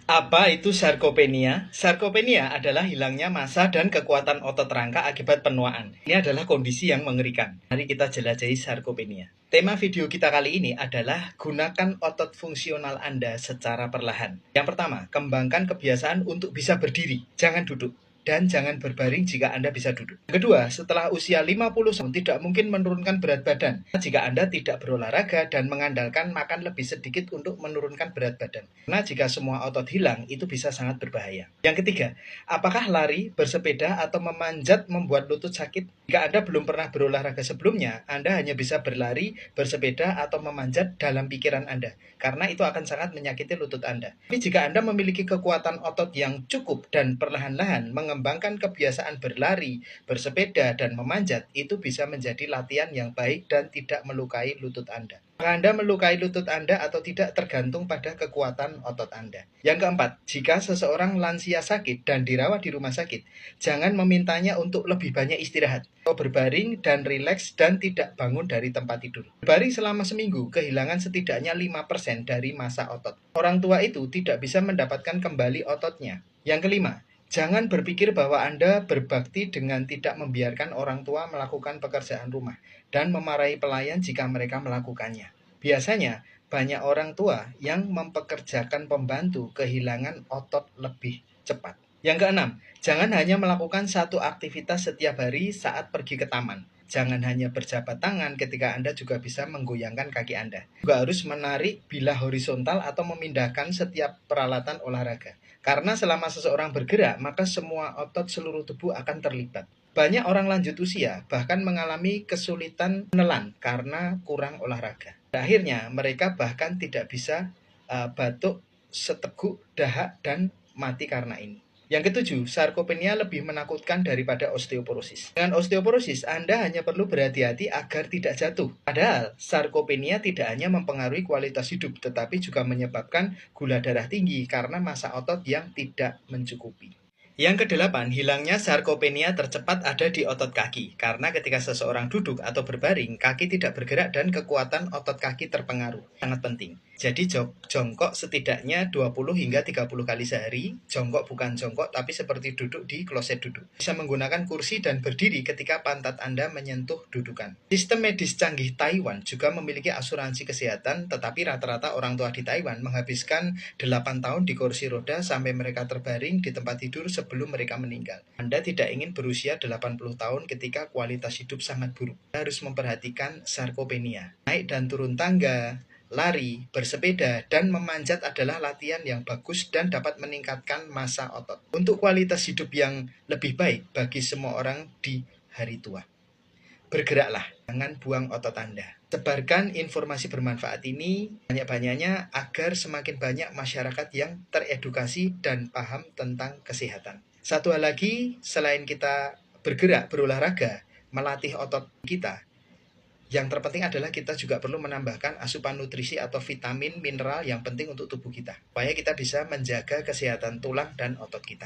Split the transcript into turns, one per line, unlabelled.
Apa itu sarkopenia? Sarkopenia adalah hilangnya massa dan kekuatan otot rangka akibat penuaan. Ini adalah kondisi yang mengerikan. Mari kita jelajahi sarkopenia. Tema video kita kali ini adalah gunakan otot fungsional Anda secara perlahan. Yang pertama, kembangkan kebiasaan untuk bisa berdiri, jangan duduk. Dan jangan berbaring jika Anda bisa duduk. Kedua, setelah usia 50 tahun tidak mungkin menurunkan berat badan jika Anda tidak berolahraga dan mengandalkan makan lebih sedikit untuk menurunkan berat badan. Karena jika semua otot hilang, itu bisa sangat berbahaya. Yang ketiga, apakah lari, bersepeda, atau memanjat membuat lutut sakit? Jika Anda belum pernah berolahraga sebelumnya, Anda hanya bisa berlari, bersepeda, atau memanjat dalam pikiran Anda, karena itu akan sangat menyakiti lutut Anda. Tapi jika Anda memiliki kekuatan otot yang cukup dan perlahan-lahan mengembangkan kebiasaan berlari, bersepeda, dan memanjat, itu bisa menjadi latihan yang baik dan tidak melukai lutut Anda. Apakah Anda melukai lutut Anda atau tidak tergantung pada kekuatan otot Anda. Yang keempat, jika seseorang lansia sakit dan dirawat di rumah sakit, jangan memintanya untuk lebih banyak istirahat, atau berbaring dan rileks dan tidak bangun dari tempat tidur. Berbaring selama seminggu, kehilangan setidaknya 5% dari massa otot. Orang tua itu tidak bisa mendapatkan kembali ototnya. Yang kelima, jangan berpikir bahwa Anda berbakti dengan tidak membiarkan orang tua melakukan pekerjaan rumah dan memarahi pelayan jika mereka melakukannya. Biasanya, banyak orang tua yang mempekerjakan pembantu kehilangan otot lebih cepat. Yang keenam, jangan hanya melakukan satu aktivitas setiap hari saat pergi ke taman. Jangan hanya berjabat tangan ketika Anda juga bisa menggoyangkan kaki Anda. Juga harus menarik bilah horizontal atau memindahkan setiap peralatan olahraga. Karena selama seseorang bergerak, maka semua otot seluruh tubuh akan terlibat. Banyak orang lanjut usia bahkan mengalami kesulitan menelan karena kurang olahraga. Akhirnya mereka bahkan tidak bisa batuk, seteguk, dahak, dan mati karena ini. Yang ketujuh, sarkopenia lebih menakutkan daripada osteoporosis. Dengan osteoporosis, Anda hanya perlu berhati-hati agar tidak jatuh. Padahal, sarkopenia tidak hanya mempengaruhi kualitas hidup, tetapi juga menyebabkan gula darah tinggi karena massa otot yang tidak mencukupi. Yang kedelapan, hilangnya sarkopenia tercepat ada di otot kaki. Karena ketika seseorang duduk atau berbaring, kaki tidak bergerak dan kekuatan otot kaki terpengaruh. Sangat penting. Jadi jongkok setidaknya 20 hingga 30 kali sehari. Jongkok bukan jongkok, tapi seperti duduk di kloset duduk. Bisa menggunakan kursi dan berdiri ketika pantat Anda menyentuh dudukan. Sistem medis canggih Taiwan juga memiliki asuransi kesehatan, tetapi rata-rata orang tua di Taiwan menghabiskan 8 tahun di kursi roda sampai mereka terbaring di tempat tidur sebelum mereka meninggal. Anda tidak ingin berusia 80 tahun ketika kualitas hidup sangat buruk. Anda harus memperhatikan sarkopenia. Naik dan turun tangga, lari, bersepeda, dan memanjat adalah latihan yang bagus dan dapat meningkatkan massa otot. Untuk kualitas hidup yang lebih baik bagi semua orang di hari tua. Bergeraklah, jangan buang otot Anda. Sebarkan informasi bermanfaat ini banyak-banyaknya agar semakin banyak masyarakat yang teredukasi dan paham tentang kesehatan. Satu hal lagi, selain kita bergerak, berolahraga, melatih otot kita, yang terpenting adalah kita juga perlu menambahkan asupan nutrisi atau vitamin, mineral yang penting untuk tubuh kita, supaya kita bisa menjaga kesehatan tulang dan otot kita.